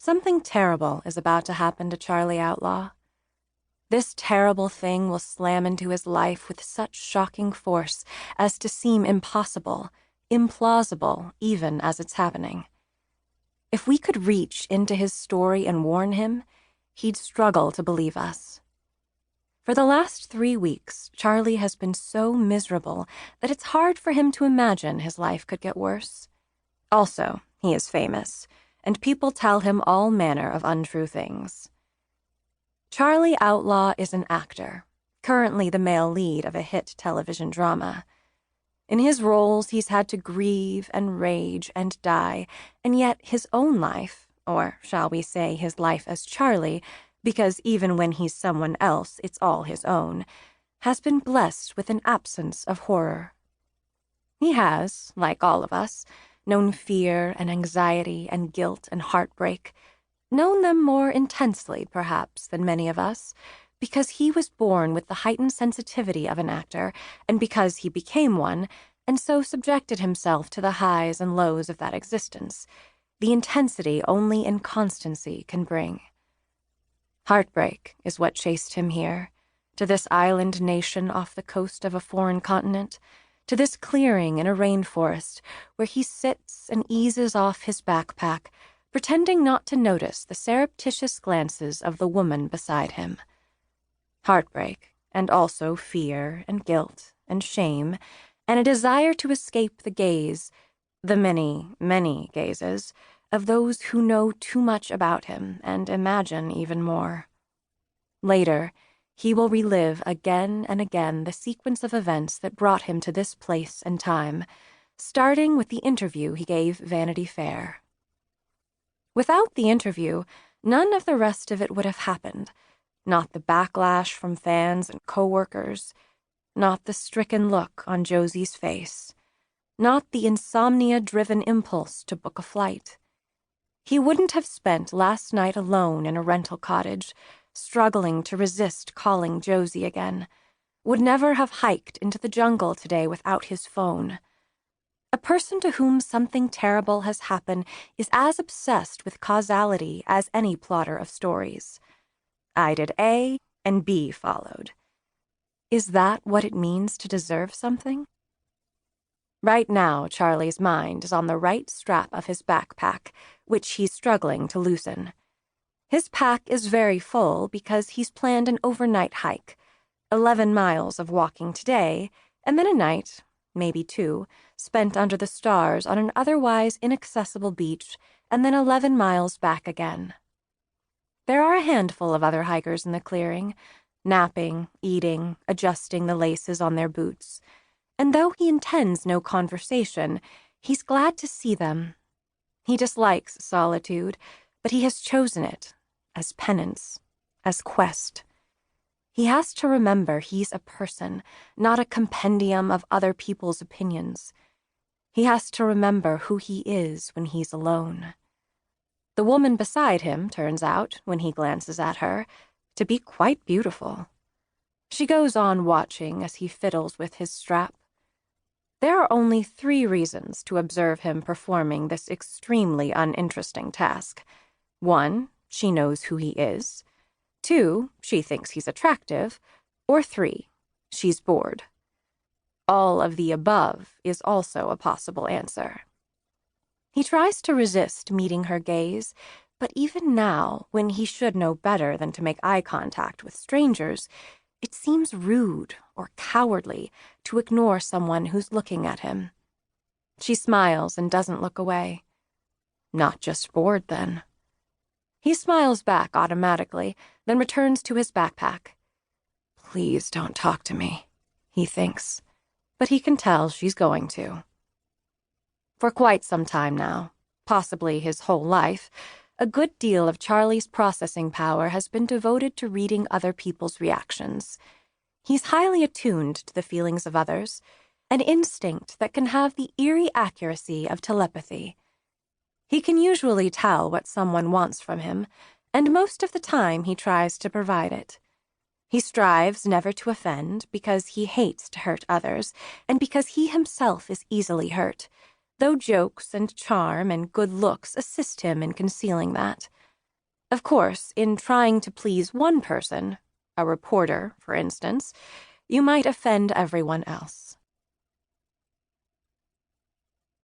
Something terrible is about to happen to Charlie Outlaw. This terrible thing will slam into his life with such shocking force as to seem impossible, implausible, even as it's happening. If we could reach into his story and warn him, he'd struggle to believe us. For the last 3 weeks, Charlie has been so miserable that it's hard for him to imagine his life could get worse. Also, he is famous, and people tell him all manner of untrue things. Charlie Outlaw is an actor, currently the male lead of a hit television drama. In his roles, he's had to grieve and rage and die, and yet his own life, or shall we say his life as Charlie, because even when he's someone else, it's all his own, has been blessed with an absence of horror. He has, like all of us, known fear and anxiety and guilt and heartbreak, known them more intensely, perhaps, than many of us, because he was born with the heightened sensitivity of an actor, and because he became one, and so subjected himself to the highs and lows of that existence, the intensity only inconstancy can bring. Heartbreak is what chased him here, to this island nation off the coast of a foreign continent, to this clearing in a rainforest where he sits and eases off his backpack, pretending not to notice the surreptitious glances of the woman beside him. Heartbreak, and also fear and guilt and shame, and a desire to escape the gaze, the many, many gazes, of those who know too much about him and imagine even more. Later, he will relive again and again the sequence of events that brought him to this place and time, starting with the interview he gave Vanity Fair. Without the interview, none of the rest of it would have happened. Not the backlash from fans and coworkers, not the stricken look on Josie's face, not the insomnia-driven impulse to book a flight. He wouldn't have spent last night alone in a rental cottage, struggling to resist calling Josie again, would never have hiked into the jungle today without his phone. A person to whom something terrible has happened is as obsessed with causality as any plotter of stories. I did A, and B followed. Is that what it means to deserve something? Right now, Charlie's mind is on the right strap of his backpack, which he's struggling to loosen. His pack is very full because he's planned an overnight hike, 11 miles of walking today, and then a night, maybe 2, spent under the stars on an otherwise inaccessible beach, and then 11 miles back again. There are a handful of other hikers in the clearing, napping, eating, adjusting the laces on their boots, and though he intends no conversation, he's glad to see them. He dislikes solitude, but he has chosen it, as penance, as quest. He has to remember he's a person, not a compendium of other people's opinions. He has to remember who he is when he's alone. The woman beside him turns out, when he glances at her, to be quite beautiful. She goes on watching as he fiddles with his strap. There are only 3 reasons to observe him performing this extremely uninteresting task. 1, she knows who he is. 2, she thinks he's attractive. Or 3, she's bored. All of the above is also a possible answer. He tries to resist meeting her gaze, but even now, when he should know better than to make eye contact with strangers, it seems rude or cowardly to ignore someone who's looking at him. She smiles and doesn't look away. Not just bored, then. He smiles back automatically, then returns to his backpack. Please don't talk to me, he thinks, but he can tell she's going to. For quite some time now, possibly his whole life, a good deal of Charlie's processing power has been devoted to reading other people's reactions. He's highly attuned to the feelings of others, an instinct that can have the eerie accuracy of telepathy. He can usually tell what someone wants from him, and most of the time he tries to provide it. He strives never to offend because he hates to hurt others, and because he himself is easily hurt, though jokes and charm and good looks assist him in concealing that. Of course, in trying to please one person, a reporter, for instance, you might offend everyone else.